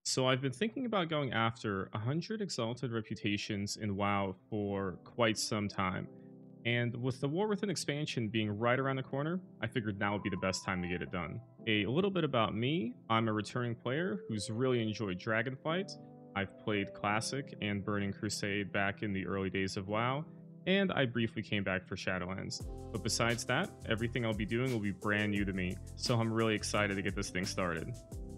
So I've been thinking about going after 100 Exalted Reputations in WoW for quite some time. And with the War Within expansion being right around the corner, I figured now would be the best time to get it done. A little bit about me: I'm a returning player who's really enjoyed Dragonfight. I've played Classic and Burning Crusade back in the early days of WoW, and I briefly came back for Shadowlands. But besides that, everything I'll be doing will be brand new to me, so I'm really excited to get this thing started.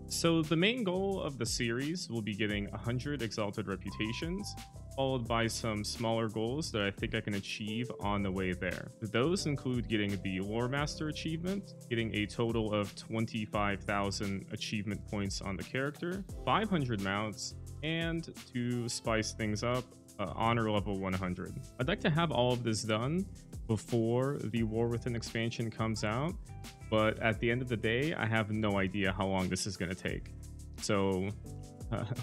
So the main goal of the series will be getting 100 Exalted Reputations, followed by some smaller goals that I think I can achieve on the way there. Those include getting the Loremaster achievement, getting a total of 25,000 achievement points on the character, 500 mounts, and to spice things up, honor level 100. I'd like to have all of this done before the War Within expansion comes out, but at the end of the day, I have no idea how long this is going to take. So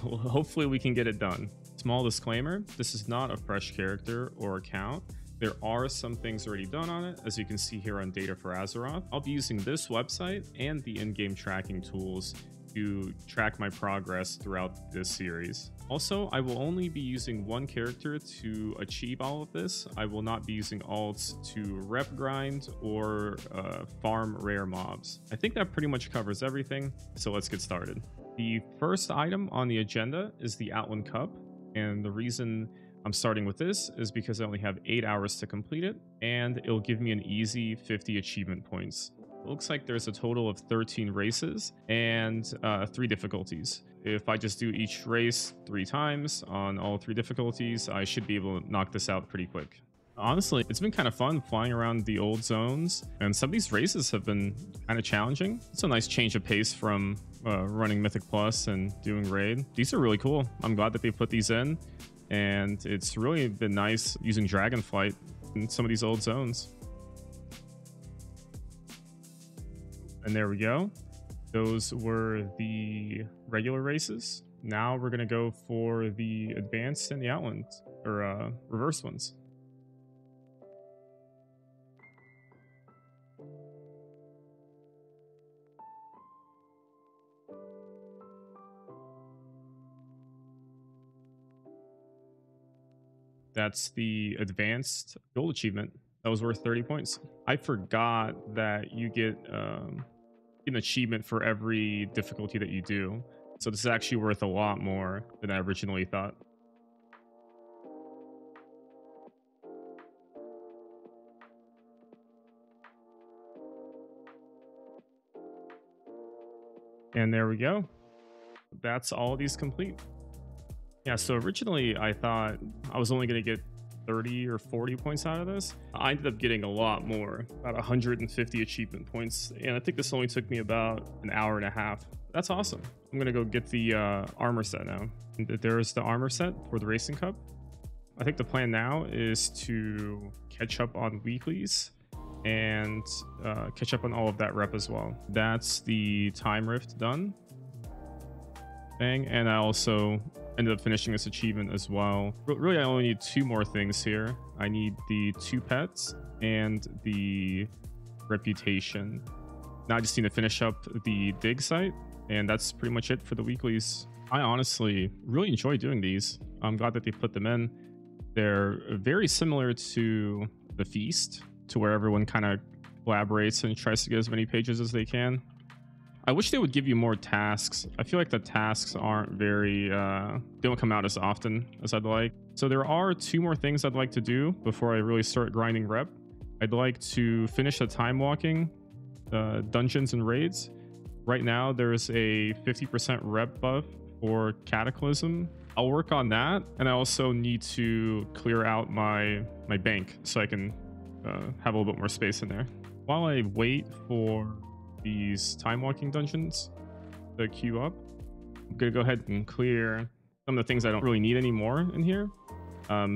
hopefully we can get it done. Small disclaimer, this is not a fresh character or account. There are some things already done on it, as you can see here on Data for Azeroth. I'll be using this website and the in-game tracking tools to track my progress throughout this series. Also, I will only be using one character to achieve all of this. I will not be using alts to rep grind or farm rare mobs. I think that pretty much covers everything, so let's get started. The first item on the agenda is the Outland Cup, and the reason I'm starting with this is because I only have 8 hours to complete it, and it'll give me an easy 50 achievement points. It looks like there's a total of 13 races and 3 difficulties. If I just do each race 3 times on all 3 difficulties, I should be able to knock this out pretty quick. Honestly, it's been kind of fun flying around the old zones, and some of these races have been kind of challenging. It's a nice change of pace from running Mythic Plus and doing Raid. These are really cool. I'm glad that they put these in, and it's really been nice using Dragonflight in some of these old zones. And there we go. Those were the regular races. Now we're going to go for the advanced and the Outland, or reverse ones. That's the advanced gold achievement. That was worth 30 points. I forgot that you get an achievement for every difficulty that you do. So this is actually worth a lot more than I originally thought. And there we go. That's all of these complete. Yeah, so originally I thought I was only going to get 30 or 40 points out of this. I ended up getting a lot more, about 150 achievement points, and I think this only took me about an hour and a half. That's awesome. I'm gonna go get the armor set now. There's the armor set for the Racing Cup. I think the plan now is to catch up on weeklies and catch up on all of that rep as well. That's the time rift done. Bang, and I also ended up finishing this achievement as well. Really, I only need 2 more things here. I need the 2 pets and the reputation. Now I just need to finish up the dig site, and that's pretty much it for the weeklies. I honestly really enjoy doing these. I'm glad that they put them in. They're very similar to the feast, to where everyone kind of collaborates and tries to get as many pages as they can. I wish they would give you more tasks. I feel like the tasks aren't very, they don't come out as often as I'd like. So there are 2 more things I'd like to do before I really start grinding rep. I'd like to finish the time walking dungeons and raids. Right now there's a 50% rep buff for Cataclysm. I'll work on that, and I also need to clear out my bank so I can have a little bit more space in there. While I wait for these time walking dungeons to queue up, I'm gonna go ahead and clear some of the things I don't really need anymore in here,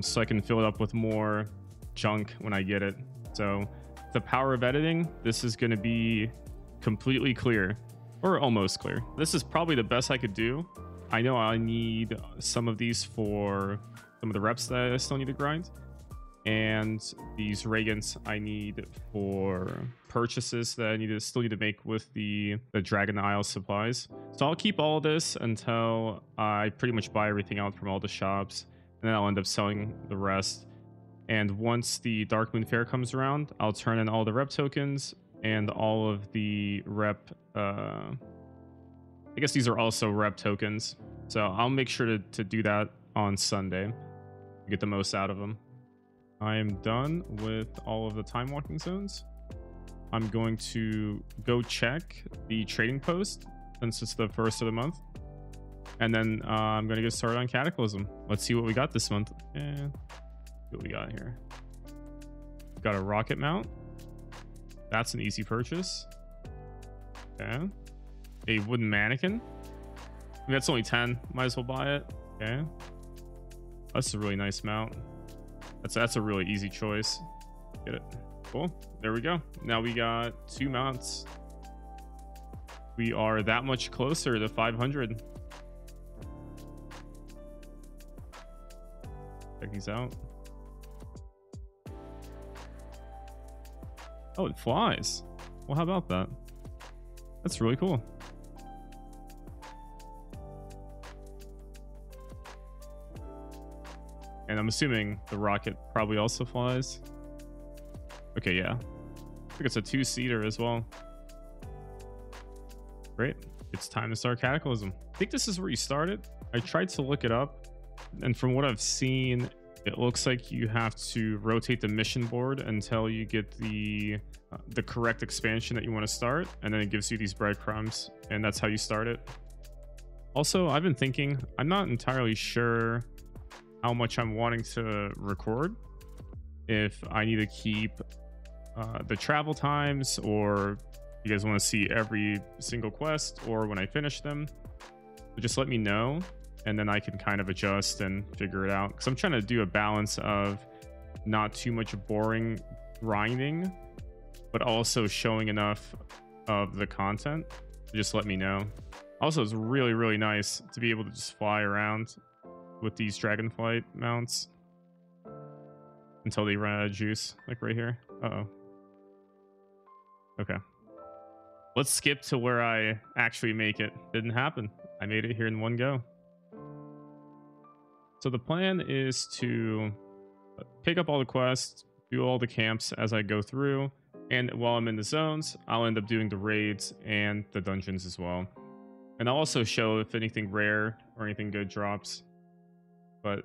so I can fill it up with more junk when I get it. So the power of editing, this is going to be completely clear, or almost clear. This is probably the best I could do. I know I need some of these for some of the reps that I still need to grind, and these Regents I need for purchases that I still need to make with the Dragon Isle supplies. So I'll keep all of this until I pretty much buy everything out from all the shops, and then I'll end up selling the rest. And once the Darkmoon Faire comes around, I'll turn in all the rep tokens and all of the rep. I guess these are also rep tokens. So I'll make sure to do that on Sunday to get the most out of them. I am done with all of the time walking zones. I'm going to go check the trading post since it's the first of the month. And then I'm going to get started on Cataclysm. Let's see what we got this month. What we got here? Got a rocket mount. That's an easy purchase. Okay. A wooden mannequin. I mean, that's only 10. Might as well buy it. Okay. That's a really nice mount. That's a really easy choice. Get it. Cool. There we go. Now we got 2 mounts. We are that much closer to 500. Check these out. Oh, it flies. Well, how about that? That's really cool. And I'm assuming the rocket probably also flies. Okay, yeah. I think it's a 2-seater as well. Great. It's time to start Cataclysm. I think this is where you started. I tried to look it up, and from what I've seen, it looks like you have to rotate the mission board until you get the correct expansion that you want to start, and then it gives you these breadcrumbs, and that's how you start it. Also, I've been thinking, I'm not entirely sure how much I'm wanting to record. If I need to keep the travel times, or you guys want to see every single quest, or when I finish them, so just let me know. And then I can kind of adjust and figure it out. Because I'm trying to do a balance of not too much boring grinding, but also showing enough of the content. So just let me know. Also, it's really, really nice to be able to just fly around with these dragonflight mounts until they run out of juice, like right here. Uh-oh. Okay. Let's skip to where I actually make it. Didn't happen. I made it here in one go. So the plan is to pick up all the quests, do all the camps as I go through, and while I'm in the zones, I'll end up doing the raids and the dungeons as well. And I'll also show if anything rare or anything good drops. But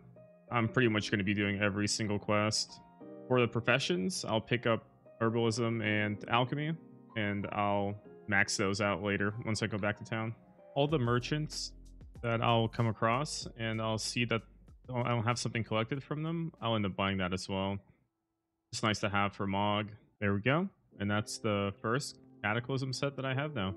I'm pretty much going to be doing every single quest. For the professions, I'll pick up herbalism and alchemy, and I'll max those out later once I go back to town. All the merchants that I'll come across, and I'll see that I don't have something collected from them, I'll end up buying that as well. It's nice to have for Mog. There we go. And that's the first Cataclysm set that I have now.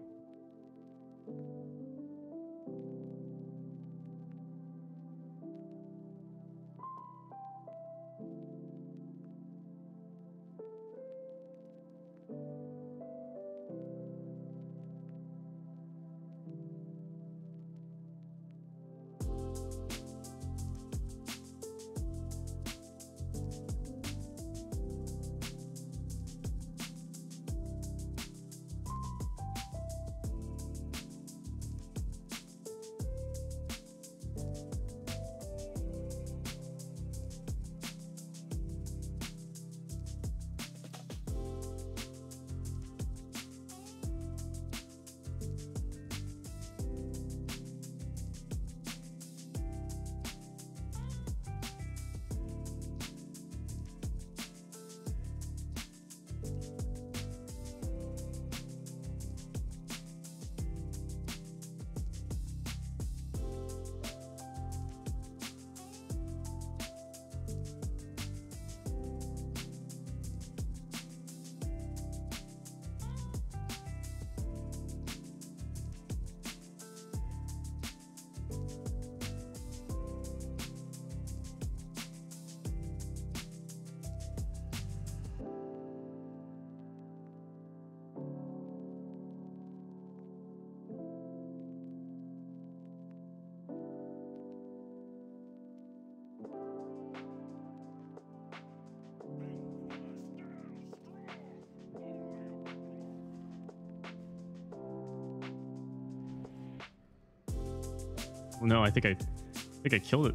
no, I think I killed it.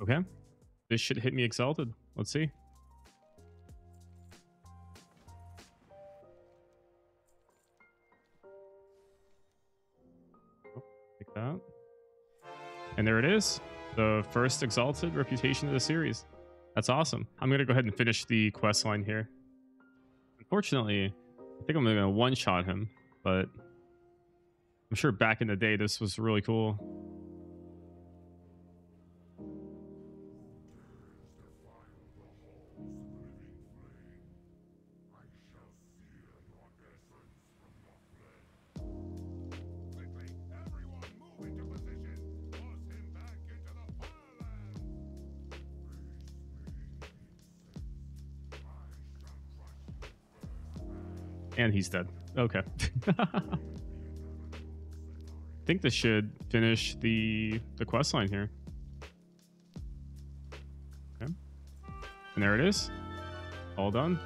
Okay. This should hit me exalted. Let's see. Oh, take that. And there it is. The first exalted reputation of the series. That's awesome. I'm going to go ahead and finish the quest line here. Unfortunately, I think I'm going to one-shot him, but I'm sure back in the day this was really cool. And he's dead. Okay. I think this should finish the quest line here. Okay. And there it is. All done.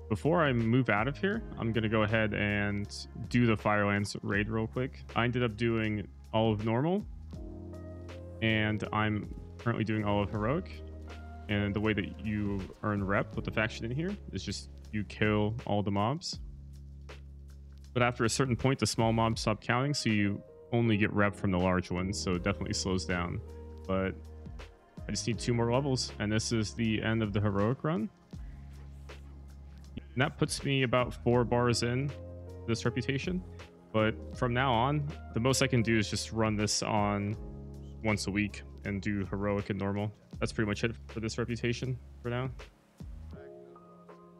Before I move out of here, I'm going to go ahead and do the Firelands raid real quick. I ended up doing all of normal, and I'm currently doing all of heroic. And the way that you earn rep with the faction in here is just you kill all the mobs. But after a certain point, the small mobs stop counting, so you only get rep from the large ones, so it definitely slows down. But I just need 2 more levels, and this is the end of the heroic run. And that puts me about 4 bars in this reputation. But from now on, the most I can do is just run this on once a week and do heroic and normal. That's pretty much it for this reputation for now.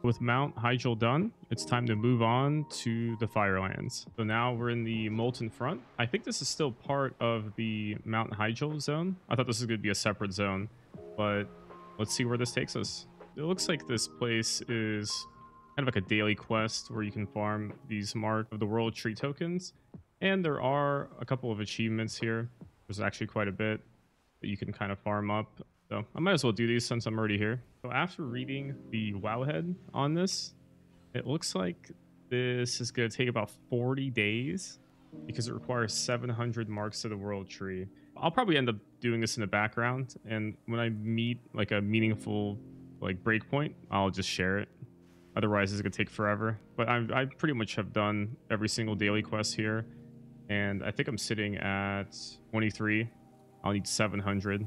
With Mount Hyjal done, it's time to move on to the Firelands. So now we're in the Molten Front. I think this is still part of the Mount Hyjal zone. I thought this was going to be a separate zone, but let's see where this takes us. It looks like this place is kind of like a daily quest where you can farm these Mark of the World Tree tokens. And there are a couple of achievements here. There's actually quite a bit that you can kind of farm up. So I might as well do these since I'm already here. So after reading the wowhead on this, it looks like this is going to take about 40 days because it requires 700 marks of the world tree. I'll probably end up doing this in the background, and when I meet like a meaningful like breakpoint, I'll just share it. Otherwise, it's going to take forever. But I pretty much have done every single daily quest here, and I think I'm sitting at 23. I'll need 700.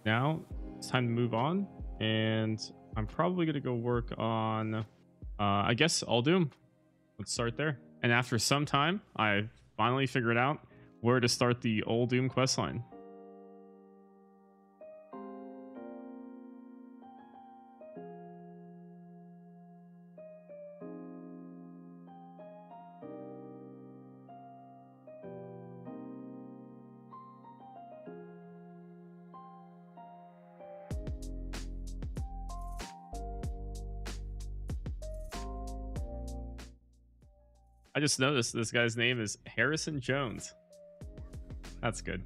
Now it's time to move on, and I'm probably going to go work on, I guess, Uldum. Let's start there. And after some time, I finally figured out where to start the Uldum questline. I just noticed this guy's name is Harrison Jones. That's good.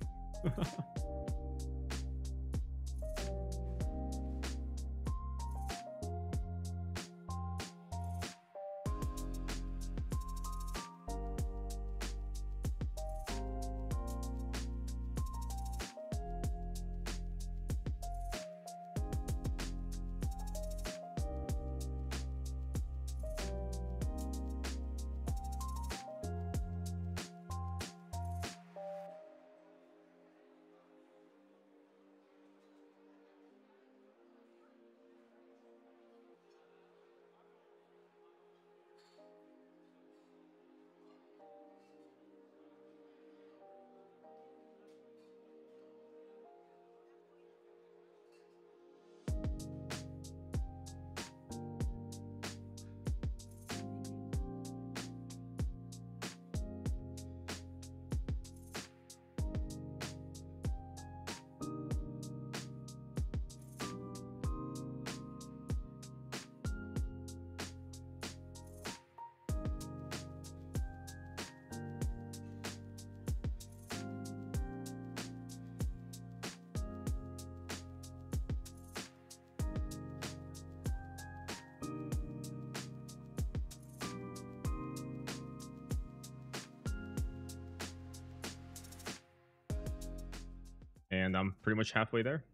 and I'm pretty much halfway there.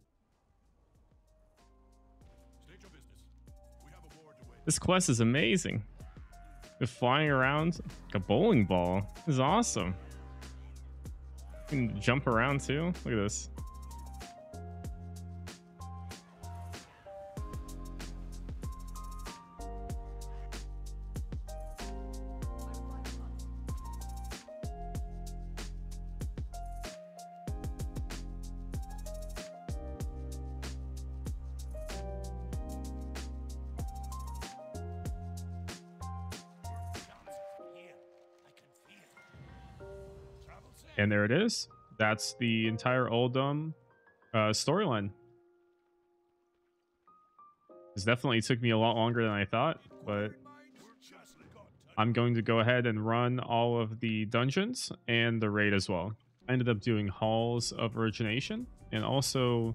This quest is amazing. They're flying around like a bowling ball. This is awesome. You can jump around too. Look at this. And there it is. That's the entire Uldum storyline. This definitely took me a lot longer than I thought, but I'm going to go ahead and run all of the dungeons and the raid as well. I ended up doing Halls of Origination and also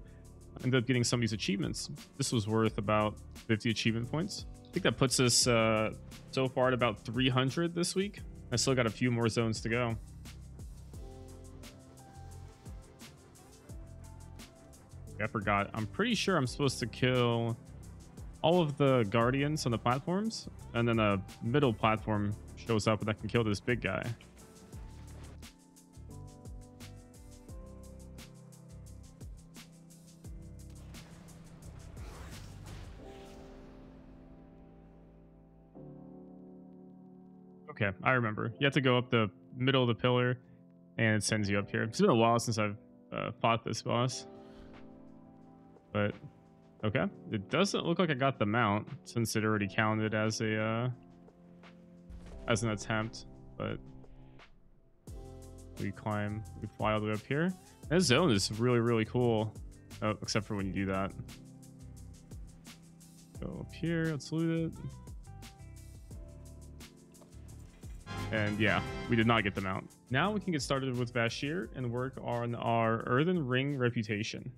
ended up getting some of these achievements. This was worth about 50 achievement points. I think that puts us so far at about 300 this week. I still got a few more zones to go. I forgot. I'm pretty sure I'm supposed to kill all of the guardians on the platforms, and then a middle platform shows up and I can kill this big guy. Okay, I remember. You have to go up the middle of the pillar and it sends you up here. It's been a while since I've fought this boss. But okay, it doesn't look like I got the mount since it already counted as a as an attempt. But we fly all the way up here. This zone is really cool. Oh, except for when you do that. Go up here. Let's loot it. And yeah, we did not get the mount. Now we can get started with Vashj'ir and work on our Earthen Ring reputation.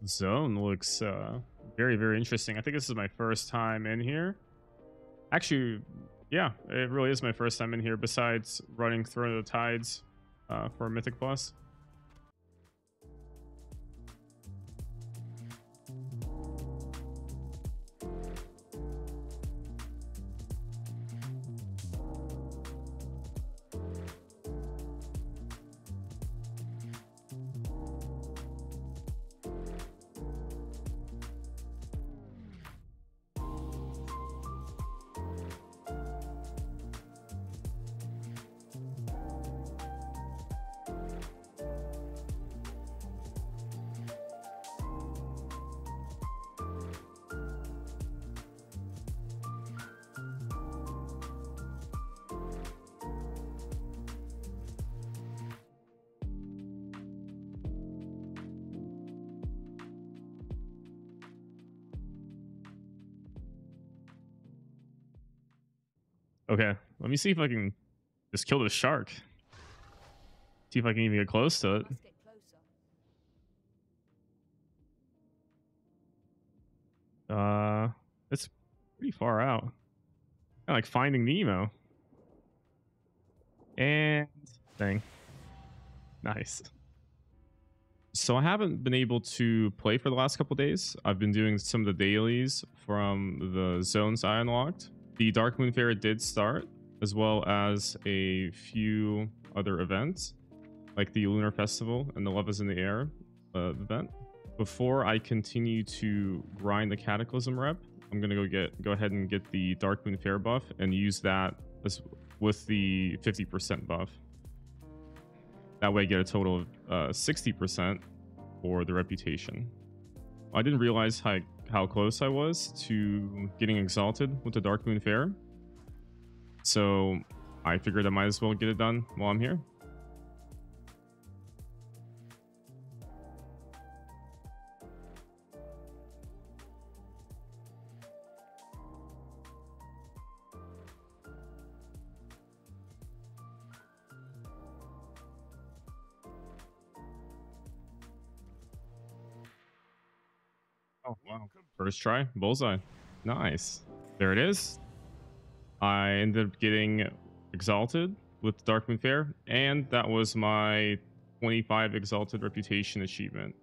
Zone looks very interesting. I think this is my first time in here. Actually, yeah, it really is my first time in here besides running Throne of the Tides for a Mythic Plus. Okay, let me see if I can just kill this shark. See if I can even get close to it. It's pretty far out. Kind of like Finding Nemo. And dang. Nice. So I haven't been able to play for the last couple days. I've been doing some of the dailies from the zones I unlocked. The Darkmoon Faire did start, as well as a few other events, like the Lunar Festival and the Love is in the Air event. Before I continue to grind the Cataclysm rep, I'm gonna go ahead and get the Darkmoon Faire buff and use that as with the 50% buff. That way I get a total of 60% for the reputation. I didn't realize how close I was to getting exalted with the Darkmoon Faire, so I figured I might as well get it done while I'm here. Oh, wow. First try, bullseye. Nice. There it is. I ended up getting Exalted with Darkmoon Faire, and that was my 25 Exalted Reputation achievement.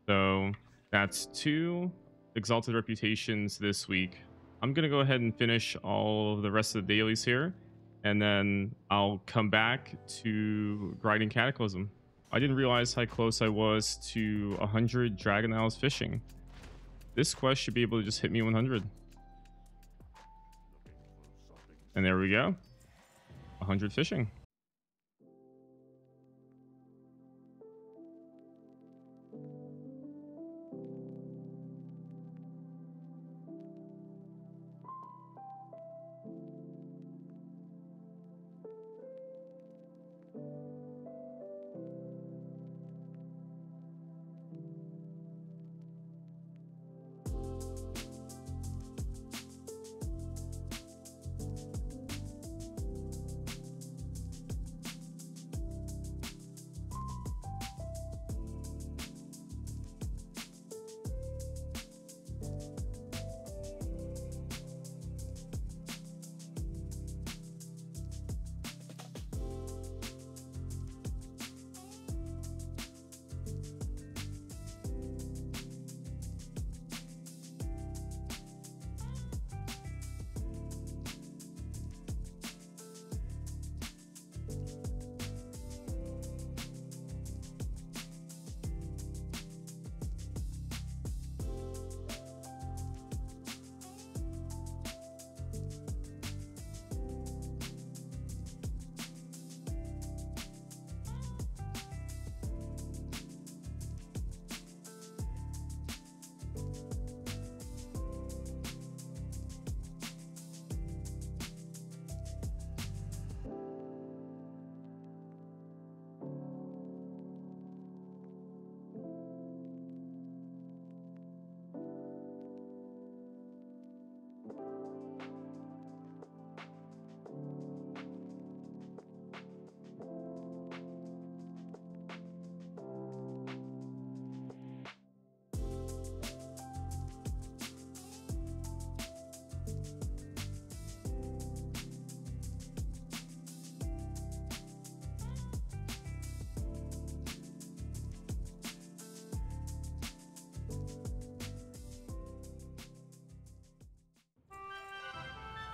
So that's 2 Exalted Reputations this week. I'm going to go ahead and finish all of the rest of the dailies here, and then I'll come back to grinding Cataclysm. I didn't realize how close I was to 100 Dragon Isles fishing. This quest should be able to just hit me 100. And there we go. 100 fishing.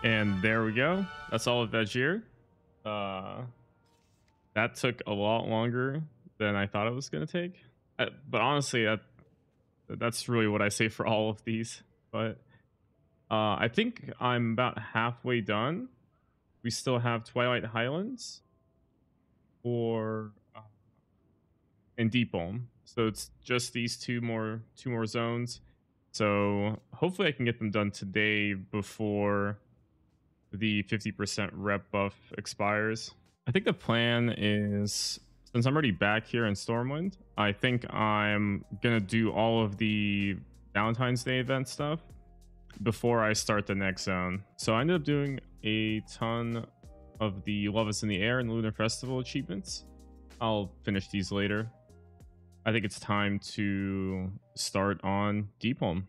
And there we go. That's all of Vashj'ir. That took a lot longer than I thought it was going to take. But honestly, that's really what I say for all of these. But I think I'm about halfway done. We still have Twilight Highlands or and Deepholm. So it's just these two more zones. So hopefully I can get them done today before the 50% rep buff expires. I think the plan is, since I'm already back here in Stormwind, I think I'm gonna do all of the Valentine's Day event stuff before I start the next zone. So I ended up doing a ton of the Love is in the Air and Lunar Festival achievements. I'll finish these later. I think it's time to start on Deepholm.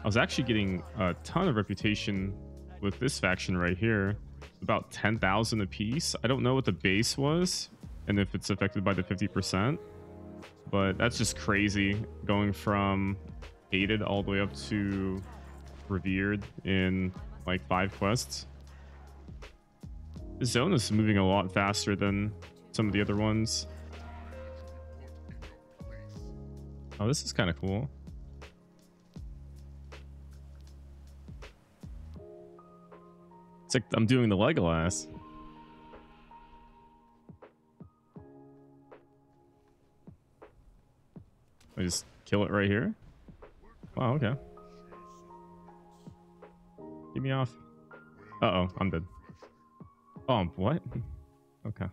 was actually getting a ton of reputation with this faction right here, about 10,000 apiece. I don't know what the base was and if it's affected by the 50%, but that's just crazy, going from hated all the way up to revered in like 5 quests. This zone is moving a lot faster than some of the other ones. Oh, this is kind of cool. It's like I'm doing the Legolas. I just kill it right here. Wow, okay. Get me off. Uh-oh, I'm dead. Oh, what? Okay.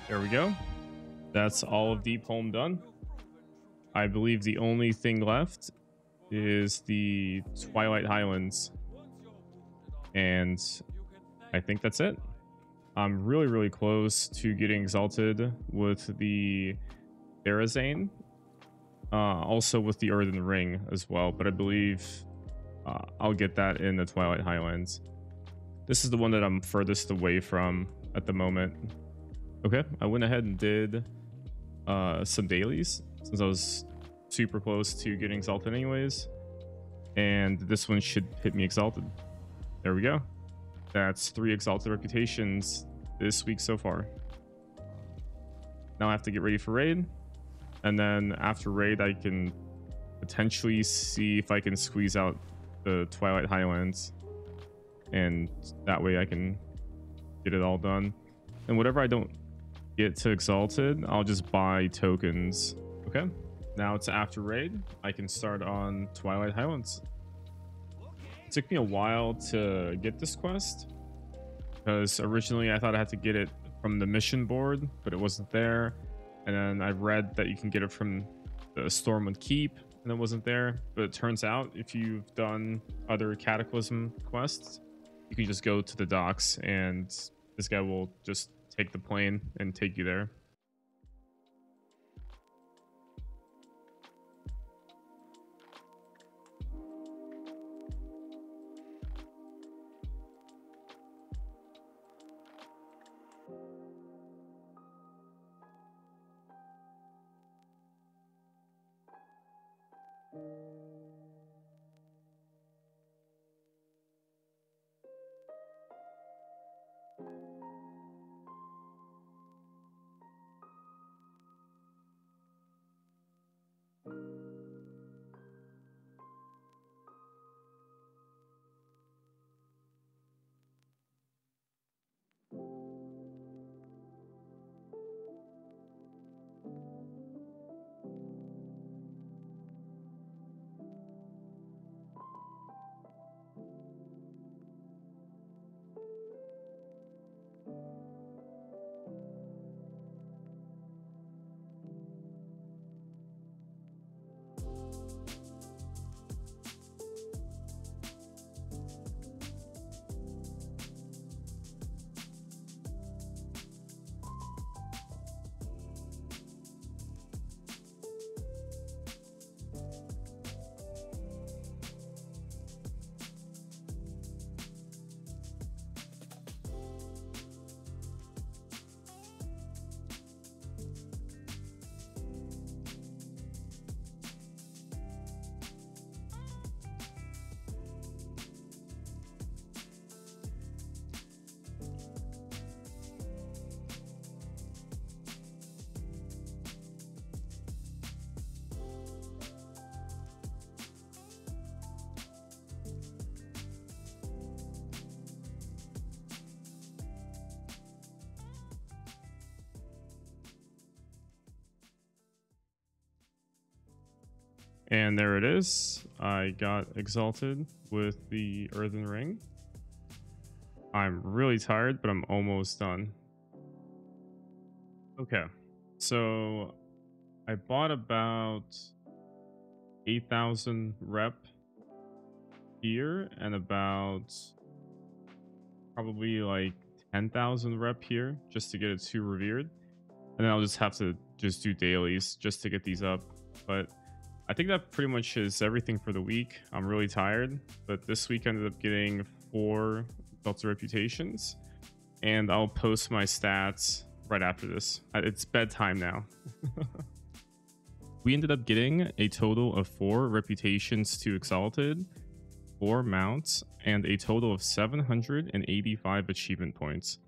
There we go. That's all of Deepholm done. I believe the only thing left is the Twilight Highlands. And I think that's it. I'm really, really close to getting exalted with the Therazane. Also with the Earthen Ring as well. But I believe I'll get that in the Twilight Highlands. This is the one that I'm furthest away from at the moment. Okay, I went ahead and did some dailies since I was super close to getting exalted anyways. And this one should hit me exalted. There we go. That's 3 exalted reputations this week so far. Now I have to get ready for raid. And then after raid, I can potentially see if I can squeeze out the Twilight Highlands. And that way I can get it all done. And whatever I don't get to exalted, I'll just buy tokens. Okay, now it's after raid. I can start on Twilight Highlands. It took me a while to get this quest because originally I thought I had to get it from the mission board, but it wasn't there. And then I read that you can get it from the Stormwind Keep, and it wasn't there. But it turns out if you've done other Cataclysm quests, you can just go to the docks and this guy will just take the plane and take you there. And there it is. I got exalted with the earthen ring. I'm really tired, but I'm almost done. Okay, so I bought about 8,000 rep here and about probably like 10,000 rep here just to get it 2 revered. And then I'll just have to just do dailies just to get these up. But I think that pretty much is everything for the week. I'm really tired, but this week I ended up getting 4 Exalted Reputations, and I'll post my stats right after this. It's bedtime now. We ended up getting a total of 4 reputations to Exalted, 4 mounts, and a total of 785 achievement points.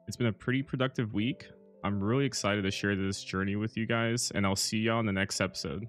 It's been a pretty productive week. I'm really excited to share this journey with you guys, and I'll see y'all in the next episode.